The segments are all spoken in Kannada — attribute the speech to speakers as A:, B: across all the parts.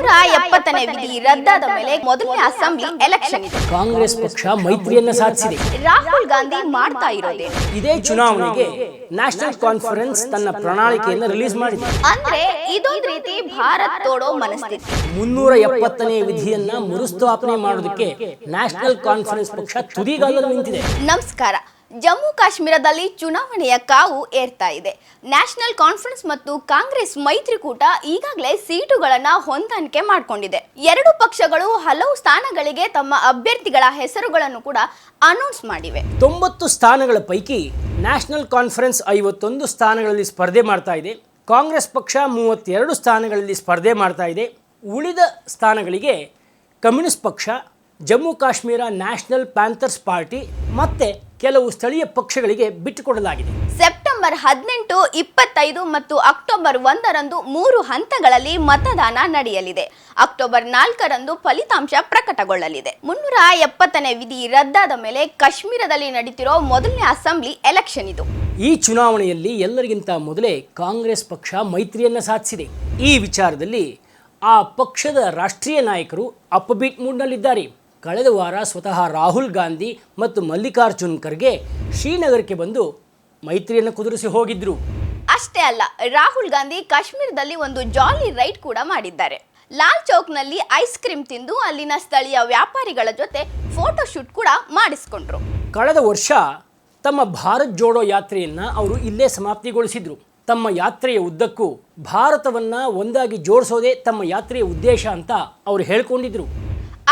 A: 370ನೇ ವಿಧಿ ರದ್ದಾದ ಮೇಲೆ ಮೊದಲನೇ ಅಸೆಂಬ್ಲಿ ಎಲೆಕ್ಷನ್ ಇದೆ.
B: ಕಾಂಗ್ರೆಸ್ ಪಕ್ಷ ಮೈತ್ರಿಯನ್ನ ಸಾಧಿಸಿದೆ.
A: ರಾಹುಲ್ ಗಾಂಧಿ ಮಾಡ್ತಾ ಇರೋದೇನು?
B: ಇದೇ ಚುನಾವಣೆಗೆ ನ್ಯಾಷನಲ್ ಕಾನ್ಫರೆನ್ಸ್ ತನ್ನ ಪ್ರಣಾಳಿಕೆಯನ್ನು ರಿಲೀಸ್ ಮಾಡಿದೆ.
A: ಅಂದ್ರೆ ಇದೊಂದು ರೀತಿ ಭಾರತ್ ತೋಡೋ ಮನಸ್ಥಿತಿ.
B: 370ನೇ ವಿಧಿಯನ್ನ ಮರುಸ್ಥಾಪನೆ ಮಾಡೋದಕ್ಕೆ ನ್ಯಾಷನಲ್ ಕಾನ್ಫರೆನ್ಸ್ ಪಕ್ಷ ತುದಿಗಾಲಲ್ಲಿ ನಿಂತಿದೆ.
A: ನಮಸ್ಕಾರ. ಜಮ್ಮು ಕಾಶ್ಮೀರದಲ್ಲಿ ಚುನಾವಣೆಯ ಕಾವು ಏರ್ತಾ ಇದೆ. ನ್ಯಾಷನಲ್ ಕಾನ್ಫರೆನ್ಸ್ ಮತ್ತು ಕಾಂಗ್ರೆಸ್ ಮೈತ್ರಿಕೂಟ ಈಗಾಗಲೇ ಸೀಟುಗಳನ್ನ ಹೊಂದಾಣಿಕೆ ಮಾಡಿಕೊಂಡಿದೆ. ಎರಡು ಪಕ್ಷಗಳು ಹಲವು ಸ್ಥಾನಗಳಿಗೆ ತಮ್ಮ ಅಭ್ಯರ್ಥಿಗಳ ಹೆಸರುಗಳನ್ನು ಕೂಡ ಅನೌನ್ಸ್ ಮಾಡಿವೆ.
B: 90 ಸ್ಥಾನಗಳ ಪೈಕಿ ನ್ಯಾಷನಲ್ ಕಾನ್ಫರೆನ್ಸ್ 51 ಸ್ಥಾನಗಳಲ್ಲಿ ಸ್ಪರ್ಧೆ ಮಾಡ್ತಾ ಇದೆ. ಕಾಂಗ್ರೆಸ್ ಪಕ್ಷ 32 ಸ್ಥಾನಗಳಲ್ಲಿ ಸ್ಪರ್ಧೆ ಮಾಡ್ತಾ ಇದೆ. ಉಳಿದ ಸ್ಥಾನಗಳಿಗೆ ಕಮ್ಯುನಿಸ್ಟ್ ಪಕ್ಷ, Jammu Kashmir national panthers party ಮತ್ತೆ ಕೆಲವು ಸ್ಥಳೀಯ ಪಕ್ಷಗಳಿಗೆ ಬಿಟ್ಟುಕೊಡಲಾಗಿದೆ.
A: ಸೆಪ್ಟೆಂಬರ್ 18, 25 ಮತ್ತು ಅಕ್ಟೋಬರ್ 1ರಂದು 3 ಹಂತಗಳಲ್ಲಿ ಮತದಾನ ನಡೆಯಲಿದೆ. ಅಕ್ಟೋಬರ್ 4ರಂದು ಫಲಿತಾಂಶ ಪ್ರಕಟಗೊಳ್ಳಲಿದೆ. 370ನೇ ವಿಧಿ ರದ್ದಾದ ಮೇಲೆ ಕಾಶ್ಮೀರದಲ್ಲಿ ನಡೀತಿರೋ ಮೊದಲನೇ ಅಸೆಂಬ್ಲಿ ಎಲೆಕ್ಷನ್ ಇದು.
B: ಈ ಚುನಾವಣೆಯಲ್ಲಿ ಎಲ್ಲರಿಗಿಂತ ಮೊದಲೇ ಕಾಂಗ್ರೆಸ್ ಪಕ್ಷ ಮೈತ್ರಿಯನ್ನ ಸಾಧಿಸಿದೆ. ಈ ವಿಚಾರದಲ್ಲಿ ಆ ಪಕ್ಷದ ರಾಷ್ಟ್ರೀಯ ನಾಯಕರು ಅಪ್ಬೀಟ್ ಮೂಡ್ನಲ್ಲಿದ್ದಾರೆ. ಕಳೆದ ವಾರ ಸ್ವತಃ ರಾಹುಲ್ ಗಾಂಧಿ ಮತ್ತು ಮಲ್ಲಿಕಾರ್ಜುನ್ ಖರ್ಗೆ ಶ್ರೀನಗರಕ್ಕೆ ಬಂದು ಮೈತ್ರಿಯನ್ನು ಕುದುರಿಸಿ ಹೋಗಿದ್ರು.
A: ಅಷ್ಟೇ ಅಲ್ಲ, ರಾಹುಲ್ ಗಾಂಧಿ ಕಾಶ್ಮೀರದಲ್ಲಿ ಒಂದು ಜಾಲಿ ರೈಡ್ ಕೂಡ ಮಾಡಿದ್ದಾರೆ. ಲಾಲ್ ಚೌಕ್ನಲ್ಲಿ ಐಸ್ ಕ್ರೀಮ್ ತಿಂದು ಅಲ್ಲಿನ ಸ್ಥಳೀಯ ವ್ಯಾಪಾರಿಗಳ ಜೊತೆ ಫೋಟೋ ಶೂಟ್ ಕೂಡ ಮಾಡಿಸಿಕೊಂಡ್ರು.
B: ಕಳೆದ ವರ್ಷ ತಮ್ಮ ಭಾರತ್ ಜೋಡೋ ಯಾತ್ರೆಯನ್ನ ಅವರು ಇಲ್ಲೇ ಸಮಾಪ್ತಿಗೊಳಿಸಿದ್ರು. ತಮ್ಮ ಯಾತ್ರೆಯ ಉದ್ದಕ್ಕೂ ಭಾರತವನ್ನ ಒಂದಾಗಿ ಜೋಡಿಸೋದೇ ತಮ್ಮ ಯಾತ್ರೆಯ ಉದ್ದೇಶ ಅಂತ ಅವರು ಹೇಳ್ಕೊಂಡಿದ್ರು.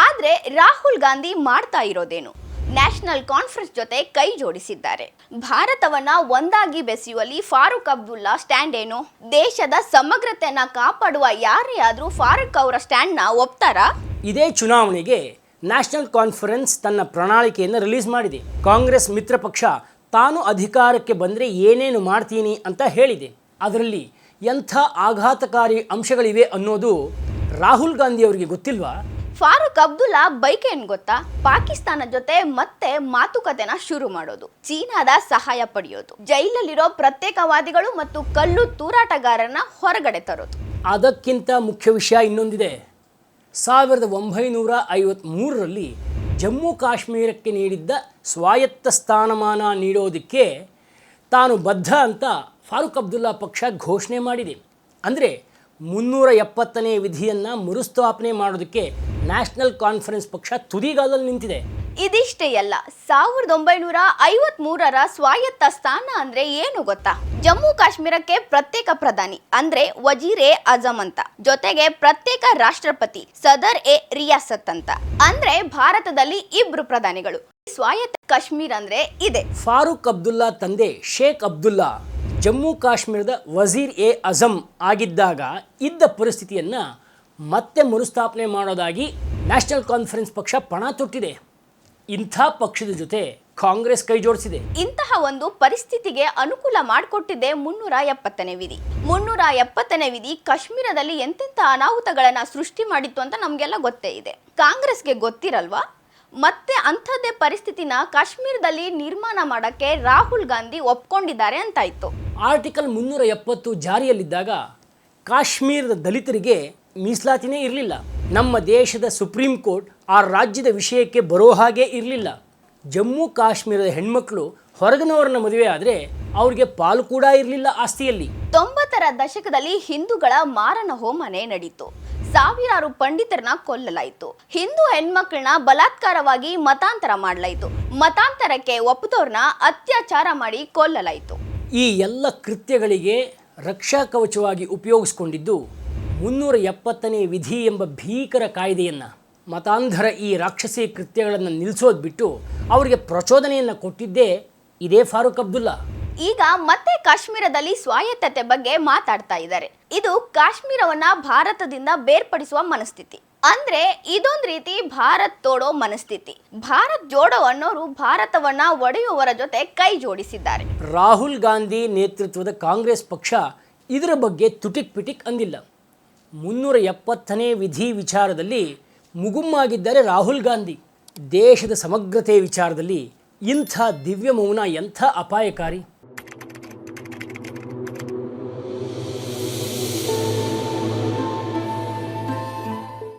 A: ಆದ್ರೆ ರಾಹುಲ್ ಗಾಂಧಿ ಮಾಡ್ತಾ ಇರೋದೇನು? ನ್ಯಾಷನಲ್ ಕಾನ್ಫರೆನ್ಸ್ ಜೊತೆ ಕೈ ಜೋಡಿಸಿದ್ದಾರೆ. ಭಾರತವನ್ನ ಒಂದಾಗಿ ಬೆಸೆಯುವಲ್ಲಿ ಫಾರೂಕ್ ಅಬ್ದುಲ್ಲಾ ಸ್ಟ್ಯಾಂಡ್ ಏನು? ದೇಶದ ಸಮಗ್ರತೆಯನ್ನ ಕಾಪಾಡುವ ಯಾರೇ ಆದ್ರೂ ಫಾರೂಕ್ ಅವರ ಸ್ಟ್ಯಾಂಡ್ ನ ಒಪ್ತಾರಾ?
B: ಇದೇ ಚುನಾವಣೆಗೆ ನ್ಯಾಷನಲ್ ಕಾನ್ಫರೆನ್ಸ್ ತನ್ನ ಪ್ರಣಾಳಿಕೆಯನ್ನು ರಿಲೀಸ್ ಮಾಡಿದೆ. ಕಾಂಗ್ರೆಸ್ ಮಿತ್ರ ಪಕ್ಷ ತಾನು ಅಧಿಕಾರಕ್ಕೆ ಬಂದರೆ ಏನೇನು ಮಾಡ್ತೀನಿ ಅಂತ ಹೇಳಿದೆ. ಅದರಲ್ಲಿ ಎಂಥ ಆಘಾತಕಾರಿ ಅಂಶಗಳಿವೆ ಅನ್ನೋದು ರಾಹುಲ್ ಗಾಂಧಿ ಅವರಿಗೆ ಗೊತ್ತಿಲ್ವಾ?
A: ಫಾರೂಕ್ ಅಬ್ದುಲ್ಲಾ ಬೈಕ್ ಏನ್ ಗೊತ್ತಾ? ಪಾಕಿಸ್ತಾನ ಜೊತೆ ಮತ್ತೆ ಮಾತುಕತೆನ ಶುರು ಮಾಡೋದು, ಚೀನಾದ ಸಹಾಯ ಪಡೆಯೋದು, ಜೈಲಲ್ಲಿರೋ ಪ್ರತ್ಯೇಕವಾದಿಗಳು ಮತ್ತು ಕಲ್ಲು ತೂರಾಟಗಾರರನ್ನ ಹೊರಗಡೆ ತರೋದು.
B: ಅದಕ್ಕಿಂತ ಮುಖ್ಯ ವಿಷಯ ಇನ್ನೊಂದಿದೆ. 1953ರಲ್ಲಿ ಜಮ್ಮು ಕಾಶ್ಮೀರಕ್ಕೆ ನೀಡಿದ್ದ ಸ್ವಾಯತ್ತ ಸ್ಥಾನಮಾನ ನೀಡೋದಕ್ಕೆ ತಾನು ಬದ್ಧ ಅಂತ ಫಾರೂಕ್ ಅಬ್ದುಲ್ಲಾ ಪಕ್ಷ ಘೋಷಣೆ ಮಾಡಿದೆ. ಅಂದರೆ 370ನೇ ವಿಧಿಯನ್ನು ಮರುಸ್ಥಾಪನೆ ಮಾಡೋದಕ್ಕೆ ನ್ಯಾಷನಲ್ ಕಾನ್ಫರೆನ್ಸ್ ಪಕ್ಷ ತುದಿಗಾಲಲ್ಲಿ ನಿಂತಿದೆ.
A: ಇದಿಷ್ಟೇ ಅಲ್ಲ, 1953ರ ಸ್ವಾಯತ್ತ ಸ್ಥಾನ ಅಂದ್ರೆ ಏನು ಗೊತ್ತಾ? ಜಮ್ಮು ಕಾಶ್ಮೀರಕ್ಕೆ ಪ್ರತ್ಯೇಕ ಪ್ರಧಾನಿ ಅಂದ್ರೆ ವಜೀರ್ ಎ ಆಜಮ್ ಅಂತ, ಜೊತೆಗೆ ಪ್ರತ್ಯೇಕ ರಾಷ್ಟ್ರಪತಿ ಸದರ್ ಎ ರಿಯಾಸತ್ ಅಂತ. ಅಂದ್ರೆ ಭಾರತದಲ್ಲಿ 2 ಪ್ರಧಾನಿಗಳು. ಸ್ವಾಯತ್ತ ಕಾಶ್ಮೀರ ಅಂದ್ರೆ ಇದೆ.
B: ಫಾರೂಕ್ ಅಬ್ದುಲ್ಲಾ ತಂದೆ ಶೇಖ್ ಅಬ್ದುಲ್ಲಾ ಜಮ್ಮು ಕಾಶ್ಮೀರದ ವಜೀರ್ ಎ ಆಜಮ್ ಆಗಿದ್ದಾಗ ಇದ್ದ ಪರಿಸ್ಥಿತಿಯನ್ನ ಮತ್ತೆ ಮರುಸ್ಥಾಪನೆ ಮಾಡೋದಾಗಿ ನ್ಯಾಷನಲ್ ಕಾನ್ಫರೆನ್ಸ್ ಪಕ್ಷ ಪಣ ತೊಟ್ಟಿದೆ. ಇಂಥ ಪಕ್ಷದ ಜೊತೆ ಕಾಂಗ್ರೆಸ್ ಕೈ ಜೋಡಿಸಿದೆ.
A: ಇಂತಹ ಒಂದು ಪರಿಸ್ಥಿತಿಗೆ ಅನುಕೂಲ ಮಾಡಿಕೊಟ್ಟಿದೆ 370ನೇ ವಿಧಿ. 370ನೇ ವಿಧಿ ಕಾಶ್ಮೀರದಲ್ಲಿ ಎಂತೆಂಥ ಅನಾಹುತಗಳನ್ನ ಸೃಷ್ಟಿ ಮಾಡಿತ್ತು ಅಂತ ನಮಗೆಲ್ಲ ಗೊತ್ತೇ ಇದೆ. ಕಾಂಗ್ರೆಸ್ಗೆ ಗೊತ್ತಿರಲ್ವಾ? ಮತ್ತೆ ಅಂಥದ್ದೇ ಪರಿಸ್ಥಿತಿನ ಕಾಶ್ಮೀರದಲ್ಲಿ ನಿರ್ಮಾಣ ಮಾಡಕ್ಕೆ ರಾಹುಲ್ ಗಾಂಧಿ ಒಪ್ಕೊಂಡಿದ್ದಾರೆ ಅಂತಾಯ್ತು.
B: ಆರ್ಟಿಕಲ್ 370 ಜಾರಿಯಲ್ಲಿದ್ದಾಗ ಕಾಶ್ಮೀರದ ದಲಿತರಿಗೆ ಮೀಸಲಾತಿನೇ ಇರಲಿಲ್ಲ. ನಮ್ಮ ದೇಶದ ಸುಪ್ರೀಂ ಕೋರ್ಟ್ ಆ ರಾಜ್ಯದ ವಿಷಯಕ್ಕೆ ಬರೋ ಹಾಗೆ ಇರಲಿಲ್ಲ. ಜಮ್ಮು ಕಾಶ್ಮೀರದ ಹೆಣ್ಮಕ್ಳು ಹೊರಗಿನವರನ್ನ ಮದುವೆ ಆದರೆ ಅವ್ರಿಗೆ ಪಾಲು ಕೂಡ ಇರಲಿಲ್ಲ ಆಸ್ತಿಯಲ್ಲಿ.
A: 90ರ ದಶಕದಲ್ಲಿ ಹಿಂದೂಗಳ ಮಾರಣ ಹೋಮನೆ ನಡೀತು. ಸಾವಿರಾರು ಪಂಡಿತರನ್ನ ಕೊಲ್ಲಲಾಯಿತು. ಹಿಂದೂ ಹೆಣ್ಮಕ್ಳನ್ನ ಬಲಾತ್ಕಾರವಾಗಿ ಮತಾಂತರ ಮಾಡಲಾಯಿತು. ಮತಾಂತರಕ್ಕೆ ಒಪ್ಪದವ್ರನ್ನ ಅತ್ಯಾಚಾರ ಮಾಡಿ ಕೊಲ್ಲಲಾಯಿತು.
B: ಈ ಎಲ್ಲ ಕೃತ್ಯಗಳಿಗೆ ರಕ್ಷಾ ಕವಚವಾಗಿ ಉಪಯೋಗಿಸಿಕೊಂಡಿದ್ದು 370ನೇ ವಿಧಿ ಎಂಬ ಭೀಕರ ಕಾಯ್ದೆಯನ್ನು. ಮತಾಂಧರ ಈ ರಾಕ್ಷಸಿ ಕೃತ್ಯಗಳನ್ನು ನಿಲ್ಲಿಸೋದು ಬಿಟ್ಟು ಅವರಿಗೆ ಪ್ರಚೋದನೆಯನ್ನು ಕೊಟ್ಟಿದ್ದೇ ಇದೇ ಫಾರೂಕ್ ಅಬ್ದುಲ್ಲಾ.
A: ಈಗ ಮತ್ತೆ ಕಾಶ್ಮೀರದಲ್ಲಿ ಸ್ವಾಯತ್ತತೆ ಬಗ್ಗೆ ಮಾತಾಡ್ತಾ ಇದ್ದಾರೆ. ಇದು ಕಾಶ್ಮೀರವನ್ನ ಭಾರತದಿಂದ ಬೇರ್ಪಡಿಸುವ ಮನಸ್ಥಿತಿ. ಅಂದ್ರೆ ಇದೊಂದು ರೀತಿ ಭಾರತ್ ತೋಡೋ ಮನಸ್ಥಿತಿ. ಭಾರತ್ ಜೋಡೋ ಅನ್ನೋರು ಭಾರತವನ್ನ ಒಡೆಯುವವರ ಜೊತೆ ಕೈ ಜೋಡಿಸಿದ್ದಾರೆ.
B: ರಾಹುಲ್ ಗಾಂಧಿ ನೇತೃತ್ವದ ಕಾಂಗ್ರೆಸ್ ಪಕ್ಷ ಇದರ ಬಗ್ಗೆ ತುಟಿಕ್ ಪಿಟಿಕ್ ಅಂದಿಲ್ಲ. 370ನೇ ವಿಧಿ ವಿಚಾರದಲ್ಲಿ ಮುಗುಮ್ಮಾಗಿದ್ದಾರೆ ರಾಹುಲ್ ಗಾಂಧಿ. ದೇಶದ ಸಮಗ್ರತೆ ವಿಚಾರದಲ್ಲಿ ಇಂಥ ದಿವ್ಯ ಮೌನ ಎಂಥ ಅಪಾಯಕಾರಿ.